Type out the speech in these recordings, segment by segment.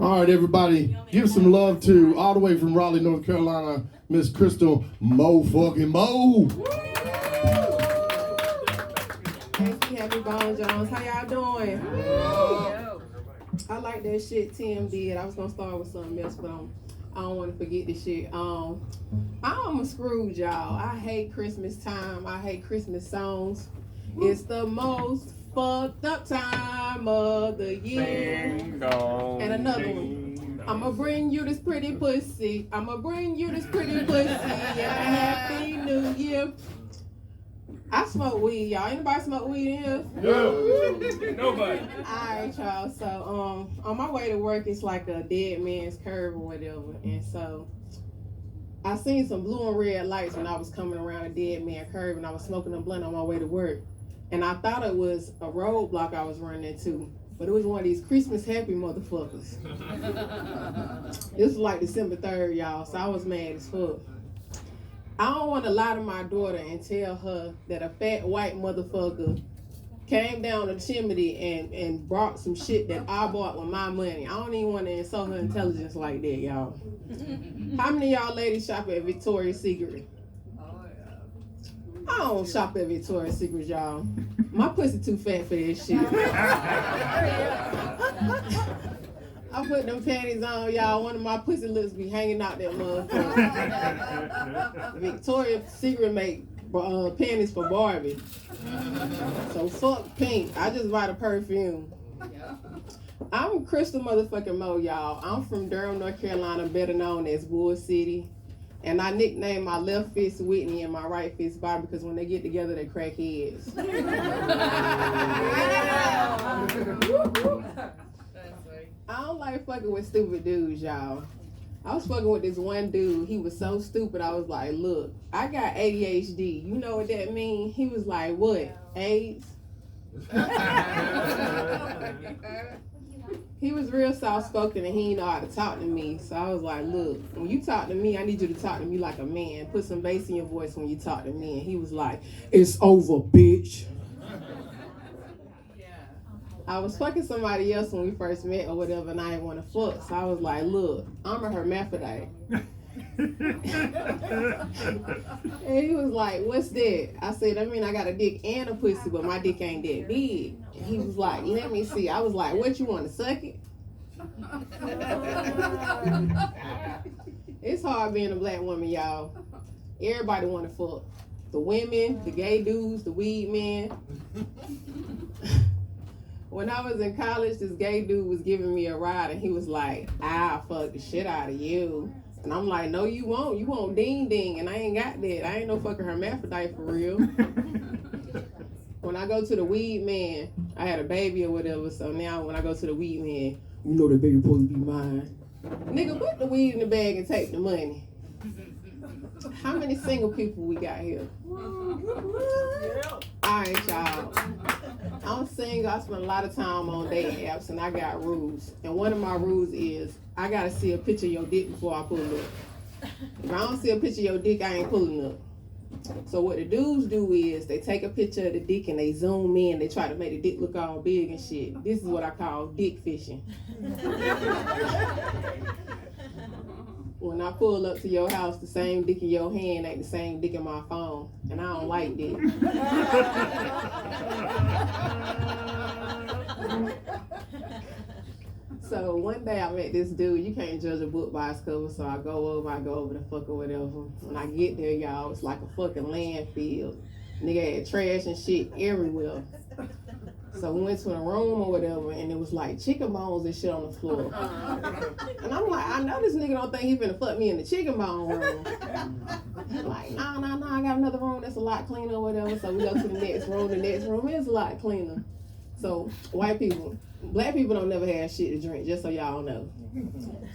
All right, everybody, give some love to, all the way from Raleigh, North Carolina, Miss Crystal Mothafuckin Mo. Happy Bone Jones. How y'all doing? I like that shit Tim did. I was gonna start with something else, but I don't want to forget this shit. I'm a Scrooge, y'all. I hate Christmas time. I hate Christmas songs. It's the most fucked up time of the year. And another one. I'ma bring you this pretty pussy. I'ma bring you this pretty pussy. And a happy new year. I smoke weed, y'all. Anybody smoke weed in here? No. Nobody. Alright, y'all. So, on my way to work, it's like a dead man's curve or whatever. And so, I seen some blue and red lights when I was coming around a dead man curve, and I was smoking a blunt on my way to work. And I thought it was a roadblock I was running into, but it was one of these Christmas happy motherfuckers. This was like December 3rd, y'all, so I was mad as fuck. I don't want to lie to my daughter and tell her that a fat white motherfucker came down the chimney and brought some shit that I bought with my money. I don't even want to insult her intelligence like that, y'all. How many of y'all ladies shop at Victoria's Secret? I don't shop at Victoria's Secret, y'all. My pussy too fat for this shit. I put them panties on, y'all. One of my pussy lips be hanging out that motherfucker. Victoria's Secret make panties for Barbie. So fuck pink. I just buy the perfume. I'm Crystal Mothafuckin Mo, y'all. I'm from Durham, North Carolina, better known as Wood City. And I nicknamed my left fist Whitney and my right fist Bobby because when they get together, they crack heads. I don't like fucking with stupid dudes, y'all. I was fucking with this one dude. He was so stupid. I was like, look, I got ADHD. You know what that means? He was like, what? AIDS? He was real soft-spoken and he didn't know how to talk to me. So I was like, look, when you talk to me, I need you to talk to me like a man. Put some bass in your voice when you talk to me. And he was like, it's over, bitch. I was fucking somebody else when we first met or whatever, and I didn't want to fuck. So I was like, look, I'm a hermaphrodite. And he was like, what's that? I said, I mean, I got a dick and a pussy, but my dick ain't that big. And he was like, let me see. I was like, what, you want to suck it? It's hard being a black woman, y'all. Everybody want to fuck. The women, the gay dudes, the weed men. When I was in college, this gay dude was giving me a ride, and he was like, I'll fuck the shit out of you. And I'm like, no, you won't. You won't ding ding. And I ain't got that. I ain't no fucking hermaphrodite for real. When I go to the weed man, I had a baby or whatever, so now when I go to the weed man, you know the baby supposed to be mine. Nigga, put the weed in the bag and take the money. How many single people we got here? Alright, y'all. I'm single. I spend a lot of time on dating apps, and I got rules. And one of my rules is I gotta see a picture of your dick before I pull up. If I don't see a picture of your dick, I ain't pulling up. So what the dudes do is they take a picture of the dick and they zoom in. They try to make the dick look all big and shit. This is what I call dick fishing. When I pull up to your house, the same dick in your hand ain't the same dick in my phone. And I don't like that. So one day I met this dude. You can't judge a book by its cover, so I go over the fuck or whatever. When I get there, y'all, it's like a fucking landfill. Nigga had trash and shit everywhere. So we went to a room or whatever, and it was like chicken bones and shit on the floor. And I'm like, I know this nigga don't think he finna fuck me in the chicken bone room. I'm like, nah, I got another room that's a lot cleaner or whatever. So we go to the next room. The next room is a lot cleaner. So black people don't never have shit to drink, just so y'all know.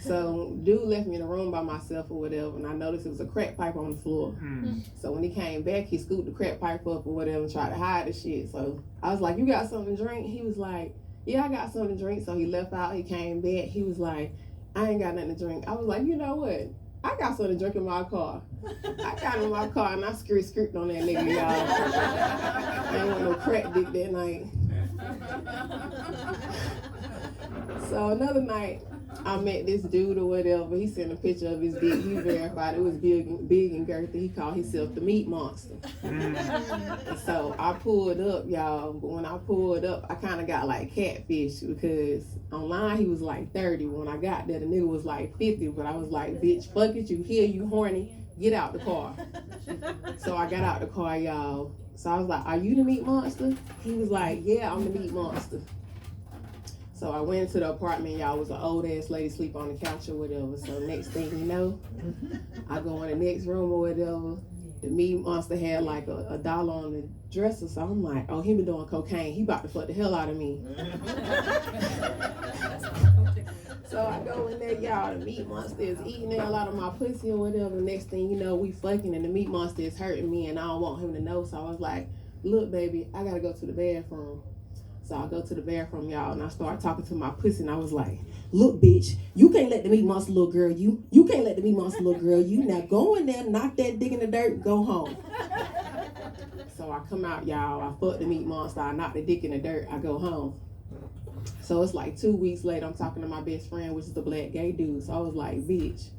So dude left me in a room by myself or whatever, and I noticed it was a crack pipe on the floor. So when he came back, he scooped the crack pipe up or whatever and tried to hide the shit. So I was like, you got something to drink? He was like, yeah, I got something to drink. So he left out, he came back, he was like, I ain't got nothing to drink. I was like, you know what? I got something to drink in my car. I got in my car and I script on that nigga, y'all. I ain't want no crack dick that night. So another night, I met this dude or whatever. He sent a picture of his dick. He verified it was big and girthy. He called himself the meat monster. So I pulled up, y'all. But when I pulled up, I kind of got like catfish because online he was like 30. When I got there, the nigga was like 50. But I was like, bitch, fuck it, you here, you horny. Get out the car. So I got out the car, y'all. So I was like, are you the meat monster? He was like, yeah, I'm the meat monster. So I went into the apartment, y'all. Was an old ass lady sleep on the couch or whatever. So next thing you know, I go in the next room or whatever. The meat monster had like a dollar on the dresser. So I'm like, oh, he been doing cocaine. He about to fuck the hell out of me. So I go in there, y'all. The meat monster is eating the hell out of my pussy or whatever. Next thing you know, we fucking and the meat monster is hurting me and I don't want him to know. So I was like, look, baby, I gotta go to the bathroom. So I go to the bathroom, y'all, and I start talking to my pussy, and I was like, look, bitch, you can't let the meat monster little girl you. You can't let the meat monster little girl you. Now go in there, knock that dick in the dirt, and go home. So I come out, y'all, I fuck the meat monster, I knock the dick in the dirt, I go home. So it's like 2 weeks later, I'm talking to my best friend, which is a black gay dude. So I was like, bitch,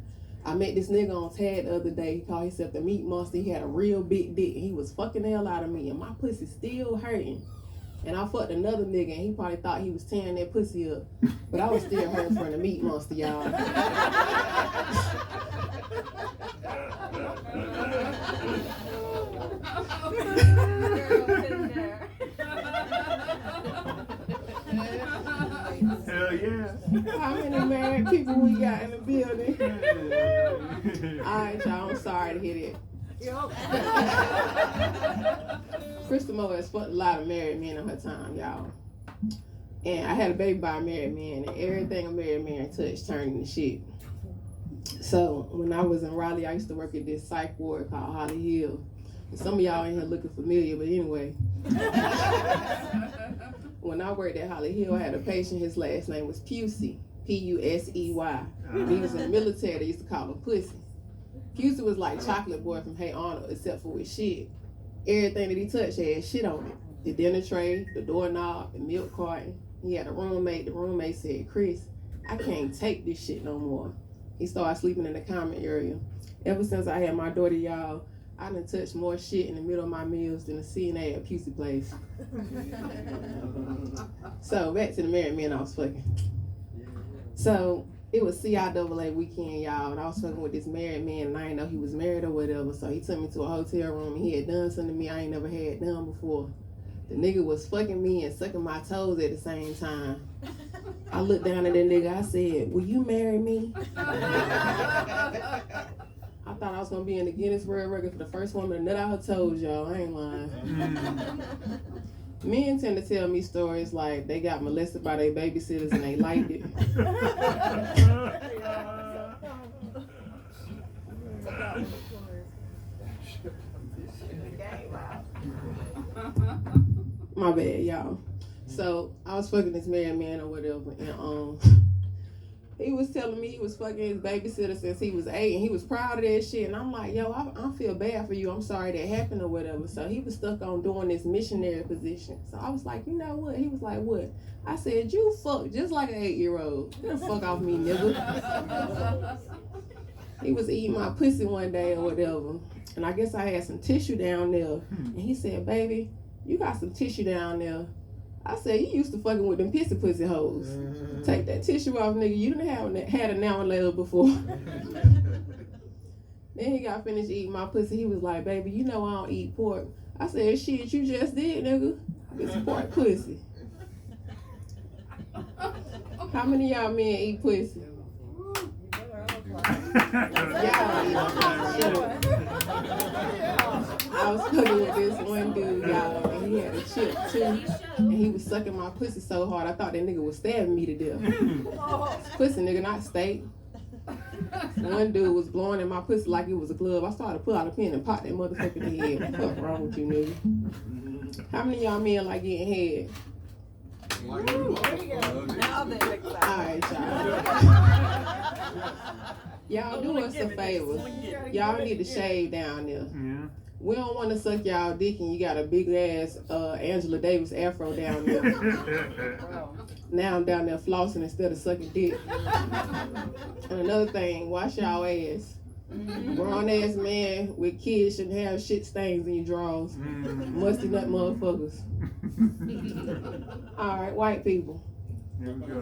I met this nigga on Tag the other day. He called himself the meat monster. He had a real big dick. He was fucking the hell out of me, and my pussy still hurting. And I fucked another nigga, and he probably thought he was tearing that pussy up. But I was still hurting from the meat monster, y'all. Hell yeah. How many married people we got in the building? Alright, y'all, I'm sorry to hear that. Crystal Mo has fucked a lot of married men in her time, y'all. And I had a baby by a married man, and everything a married man touched turned into shit. So when I was in Raleigh, I used to work at this psych ward called Holly Hill. And some of y'all in here looking familiar, but anyway. When I worked at Holly Hill, I had a patient, his last name was Pusey, P-U-S-E-Y. He was in the military, they used to call him Pussy. Pusey was like Chocolate Boy from Hey Arnold, except for with shit. Everything that he touched had shit on it. The dinner tray, the doorknob, the milk carton. He had a roommate. The roommate said, Chris, I can't take this shit no more. He started sleeping in the common area. Ever since I had my daughter, y'all, I done touched more shit in the middle of my meals than a CNA at Pusey place. So back to the married men I was fucking. So it was CIAA weekend, y'all, and I was fucking with this married man, and I didn't know he was married or whatever. So he took me to a hotel room, and he had done something to me I ain't never had done before. The nigga was fucking me and sucking my toes at the same time. I looked down at that nigga, I said, will you marry me? I thought I was gonna be in the Guinness World Record for the first woman to nut out her toes, y'all. I ain't lying. Men tend to tell me stories like they got molested by their babysitters and they liked it. My bad, y'all. So I was fucking this married man or whatever, and he was telling me he was fucking his babysitter since he was 8, and he was proud of that shit. And I'm like, yo, I feel bad for you. I'm sorry that happened or whatever. So he was stuck on doing this missionary position. So I was like, you know what? He was like, what? I said, you fuck just like an 8-year-old. Get the fuck off me, nigga. He was eating my pussy one day or whatever. And I guess I had some tissue down there. And he said, baby, you got some tissue down there. I said, you used to fucking with them pissy pussy hoes. Take that tissue off, nigga. You didn't had a now and later before. Then he got finished eating my pussy. He was like, baby, you know I don't eat pork. I said, shit, you just did, nigga. It's pork pussy. How many of y'all men eat pussy? I was fucking with this one dude, y'all, and he had a chip too, and he was sucking my pussy so hard I thought that nigga was stabbing me to death. Pussy nigga, not steak. One dude was blowing in my pussy like it was a glove. I started to pull out a pen and pop that motherfucker in the head. What the fuck wrong with you, nigga? How many of y'all men like getting head? Alright, y'all do us a favor. Y'all need to shave down there. Yeah. We don't want to suck y'all dick and you got a big ass Angela Davis afro down there. Now I'm down there flossing instead of sucking dick. And another thing, wash y'all ass. Grown ass man with kids shouldn't have shit stains in your drawers. Musty nut motherfuckers. Alright, white people. Here we go.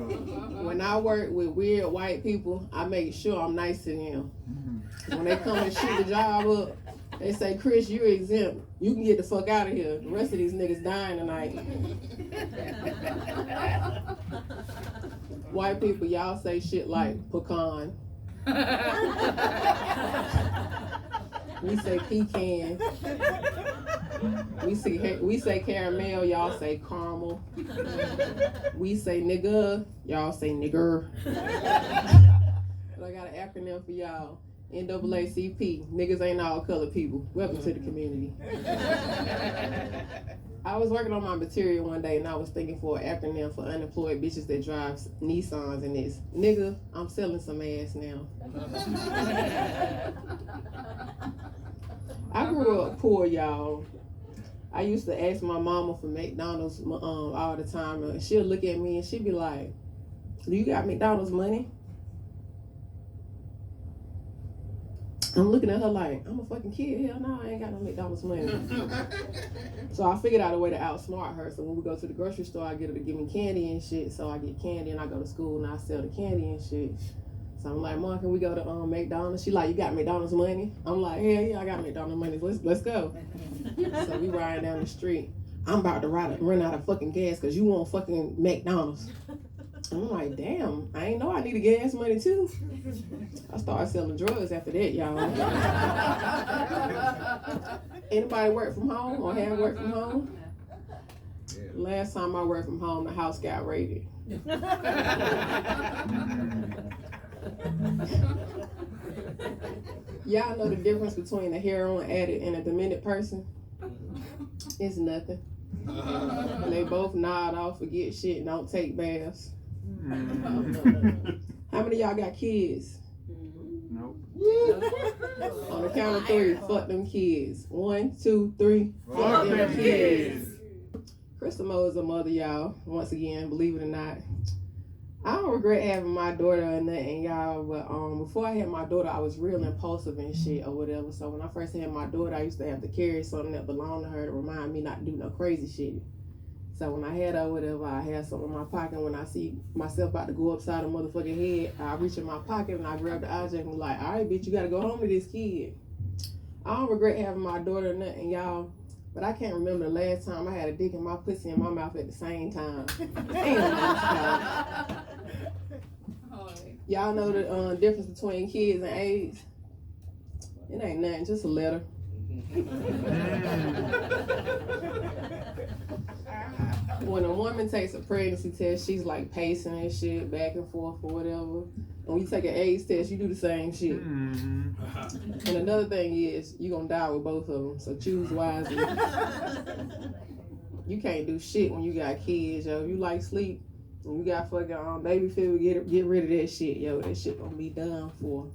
When I work with weird white people, I make sure I'm nice to them. When they come and shoot the job up, they say, Chris, you're exempt. You can get the fuck out of here. The rest of these niggas dying tonight. White people, y'all say shit like pecan. We say pecan. We say caramel, y'all say caramel. We say nigga, y'all say nigger. But I got an acronym for y'all. NAACP. Niggas ain't all colored people. Welcome to the community. I was working on my material one day and I was thinking for an acronym for unemployed bitches that drive Nissans, and it's nigga, I'm selling some ass now. I grew up poor, y'all. I used to ask my mama for McDonald's all the time, and she'll look at me and she'd be like, do you got McDonald's money? I'm looking at her like, I'm a fucking kid. Hell no, I ain't got no McDonald's money. So I figured out a way to outsmart her. So when we go to the grocery store, I get her to give me candy and shit. So I get candy and I go to school and I sell the candy and shit. So I'm like, Mom, can we go to McDonald's? She like, you got McDonald's money? I'm like, hell yeah, I got McDonald's money. Let's go. So we riding down the street. I'm about to run out of fucking gas because you want fucking McDonald's. I'm like, damn, I ain't know I needed gas money too. I started selling drugs after that, y'all. Anybody work from home or have worked from home? Last time I worked from home, the house got raided. Y'all know the difference between a heroin addict and a demented person? It's nothing. They both nod off, forget shit, and don't take baths. How many of y'all got kids? Nope. On the count of 3, fuck them kids. 1, 2, 3, fuck them kids. Crystal Mo is a mother, y'all. Once again, believe it or not. I don't regret having my daughter or nothing, y'all, but before I had my daughter, I was real impulsive and shit or whatever. So when I first had my daughter, I used to have to carry something that belonged to her to remind me not to do no crazy shit. So when I had her or whatever, I had something in my pocket. When I see myself about to go upside a motherfucking head, I reach in my pocket and I grab the object and be like, all right, bitch, you gotta go home to this kid. I don't regret having my daughter or nothing, y'all. But I can't remember the last time I had a dick in my pussy and my mouth at the same time. Y'all know the difference between kids and AIDS? It ain't nothing, just a letter. When a woman takes a pregnancy test, she's like pacing and shit, back and forth or whatever. When you take an AIDS test, you do the same shit. And another thing is, you're gonna die with both of them, so choose wisely. You can't do shit when you got kids, yo. If you like sleep, and you got fucking baby fever, get rid of that shit, yo. That shit gonna be done for.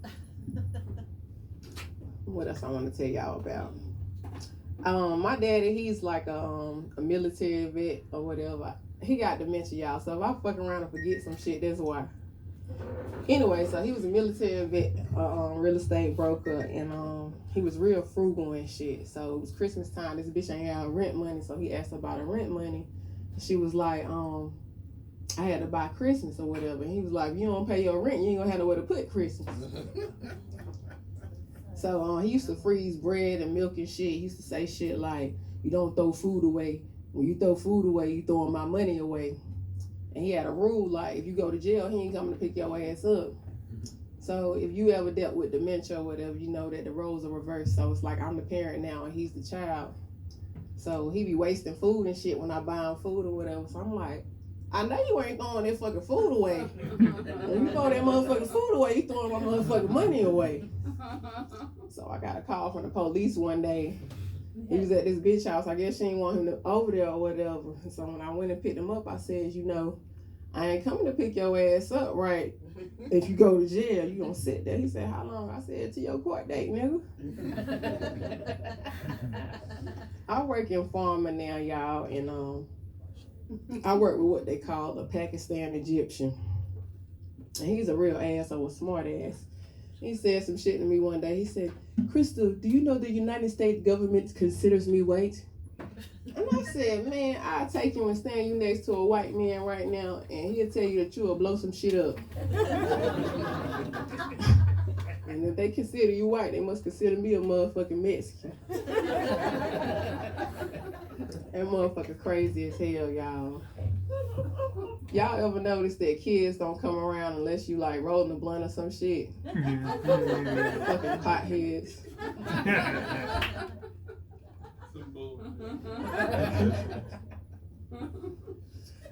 What else I want to tell y'all about? My daddy, he's like a military vet or whatever. He got dementia, y'all. So if I fuck around and forget some shit, that's why. Anyway, so he was a military vet, real estate broker, and he was real frugal and shit. So it was Christmas time. This bitch ain't got rent money, so he asked her about her rent money. She was like, I had to buy Christmas or whatever. And he was like, if you don't pay your rent, you ain't gonna have nowhere to put Christmas. So he used to freeze bread and milk and shit. He used to say shit like, you don't throw food away. When you throw food away, you throwing my money away. And he had a rule like, if you go to jail, he ain't coming to pick your ass up. So if you ever dealt with dementia or whatever, you know that the roles are reversed. So it's like I'm the parent now and he's the child. So he be wasting food and shit when I buy him food or whatever. So I'm like, I know you ain't throwing that fucking food away. When you throw that motherfucking food away, you throwing my motherfucking money away. So I got a call from the police one day. He was at this bitch house. I guess she didn't want him to over there or whatever. So when I went and picked him up, I said, you know, I ain't coming to pick your ass up, right? If you go to jail, you gonna sit there. He said, how long? I said, to your court date, nigga. I work in pharma now, y'all, and I work with what they call a Pakistan Egyptian. And he's a real asshole, a smart ass. He said some shit to me one day. He said, Crystal, do you know the United States government considers me white? And I said, man, I'll take you and stand you next to a white man right now, and he'll tell you that you will blow some shit up. And if they consider you white, they must consider me a motherfucking Mexican. That motherfucker crazy as hell, y'all. Y'all ever notice that kids don't come around unless you like rolling a blunt or some shit? Fucking potheads.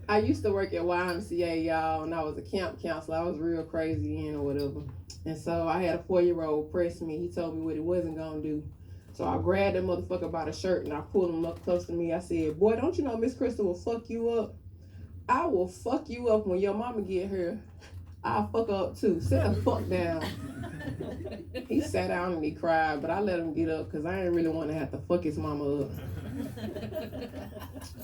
I used to work at YMCA, y'all, and I was a camp counselor. I was real crazy in or whatever. And so I had a 4-year-old press me. He told me what he wasn't gonna do. So I grabbed that motherfucker by the shirt and I pulled him up close to me. I said, boy, don't you know Miss Crystal will fuck you up? I will fuck you up when your mama get here. I'll fuck her up too. Sit the fuck down. He sat down and he cried, but I let him get up because I didn't really want to have to fuck his mama up.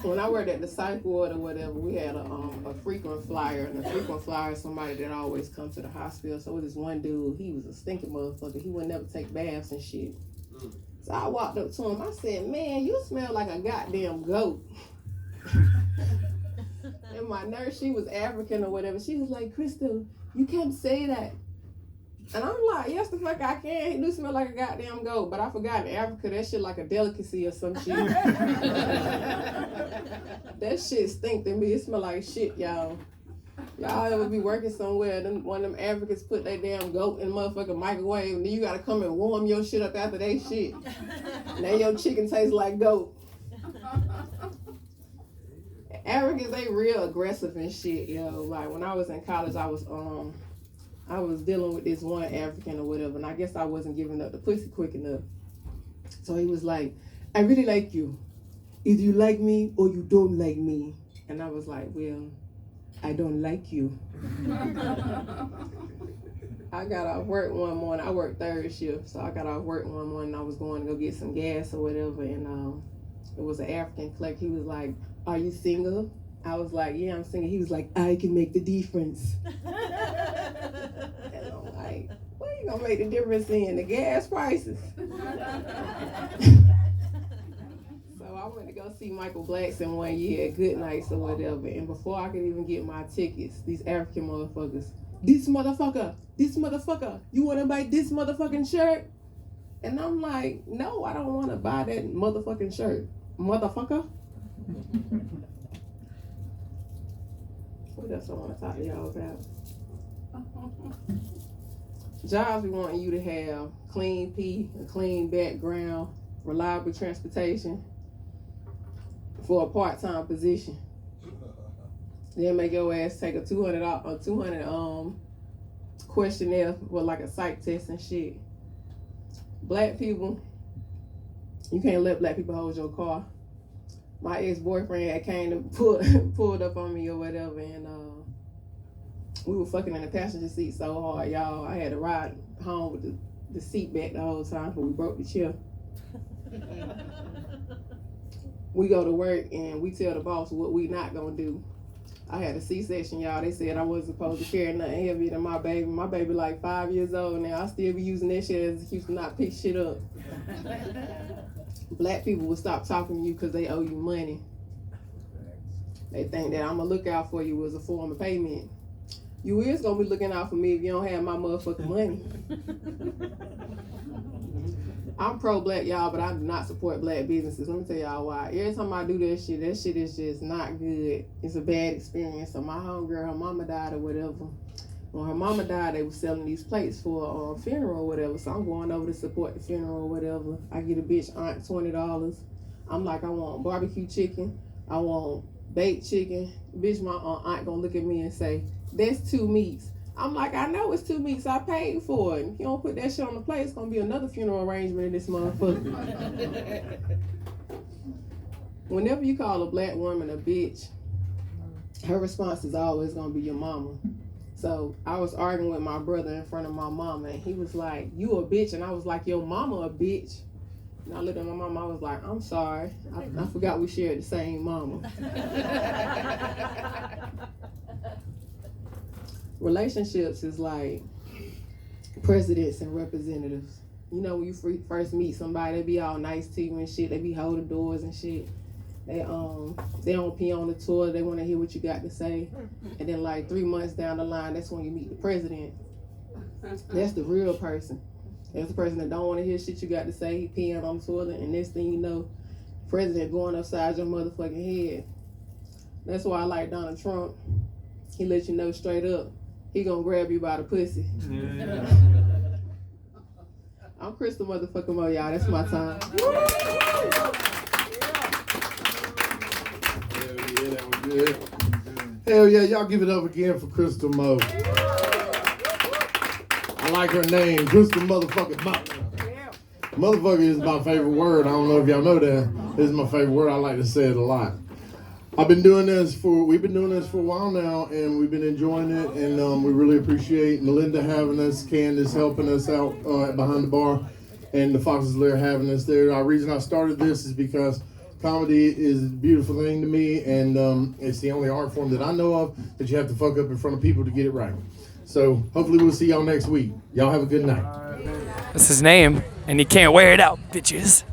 When I worked at the psych ward or whatever, we had a frequent flyer, and the frequent flyer is somebody that always comes to the hospital. So with this one dude, he was a stinking motherfucker. He would never take baths and shit. So I walked up to him. I said, man, you smell like a goddamn goat. And my nurse, she was African or whatever. She was like, Crystal, you can't say that. And I'm like, yes, the fuck I can. He do smell like a goddamn goat. But I forgot in Africa, that shit like a delicacy or some shit. That shit stink to me. It smell like shit, y'all. Y'all ever be working somewhere and one of them Africans put that damn goat in the motherfucking microwave and then you gotta come and warm your shit up after they shit. Now your chicken tastes like goat. Africans, they real aggressive and shit, yo. Like when I was in college, I was dealing with this one African or whatever, and I guess I wasn't giving up the pussy quick enough. So he was like, I really like you. Either you like me or you don't like me. And I was like, well, I don't like you. I got off work one morning. I worked third shift, so I got off work one morning. I was going to go get some gas or whatever, and it was an African clerk. He was like, are you single? I was like, yeah, I'm single. He was like, I can make the difference. And I'm like, what are you gonna make the difference in? The gas prices? So I went to go see Michael Blackson one year at Good Nights or whatever, and before I could even get my tickets, these African motherfuckers, this motherfucker, you wanna buy this motherfucking shirt? And I'm like, no, I don't wanna buy that motherfucking shirt. Motherfucker. What else I want to talk to y'all about? Jobs we want you to have clean pee, a clean background, reliable transportation for a part-time position. Then make your ass take a 200 questionnaire for like a psych test and shit. Black people, you can't let black people hold your car. My ex-boyfriend had came to pulled up on me or whatever, and we were fucking in the passenger seat so hard, y'all. I had to ride home with the seat back the whole time because we broke the chair. We go to work and we tell the boss what we not gonna do. I had a C-section, y'all. They said I wasn't supposed to carry nothing heavier than my baby. My baby like 5 years old now. I still be using that shit as an excuse to not pick shit up. Black people will stop talking to you because they owe you money. They think that I'm gonna look out for you as a form of payment. You is gonna be looking out for me if you don't have my motherfucking money. I'm pro-black, y'all, but I do not support black businesses. Let me tell y'all why. Every time I do that shit is just not good. It's a bad experience. So my homegirl, her mama died or whatever. When her mama died, they were selling these plates for a funeral or whatever. So I'm going over to support the funeral or whatever. I get a bitch aunt $20. I'm like, I want barbecue chicken. I want baked chicken. Bitch, my aunt gonna look at me and say, that's 2 meats. I'm like, I know it's 2 meats. I paid for it. If you don't put that shit on the plate, it's gonna be another funeral arrangement in this motherfucker. Whenever you call a black woman a bitch, her response is always gonna be your mama. So I was arguing with my brother in front of my mama, and he was like, you a bitch, and I was like, your mama a bitch. And I looked at my mama, I was like, I'm sorry. I forgot we shared the same mama. Relationships is like presidents and representatives. You know, when you first meet somebody, they be all nice to you and shit. They be holding doors and shit. They don't pee on the toilet. They want to hear what you got to say. And then like 3 months down the line, that's when you meet the president. That's the real person. That's the person that don't want to hear shit you got to say. He peeing on the toilet, and next thing you know, president going upside your motherfucking head. That's why I like Donald Trump. He let you know straight up. He gonna grab you by the pussy. Yeah. I'm Crystal Mothafuckin Mo, y'all. That's my time. Hell yeah, that was good. Hell yeah, y'all give it up again for Crystal Mo. I like her name, Crystal Motherfucking Mo. Motherfucker is my favorite word. I don't know if y'all know that. This is my favorite word. I like to say it a lot. We've been doing this for a while now, and we've been enjoying it, and we really appreciate Melinda having us, Candace helping us out behind the bar, and the Fox's Lair having us there. The reason I started this is because comedy is a beautiful thing to me, and it's the only art form that I know of that you have to fuck up in front of people to get it right. So hopefully we'll see y'all next week. Y'all have a good night. That's his name, and he can't wear it out, bitches.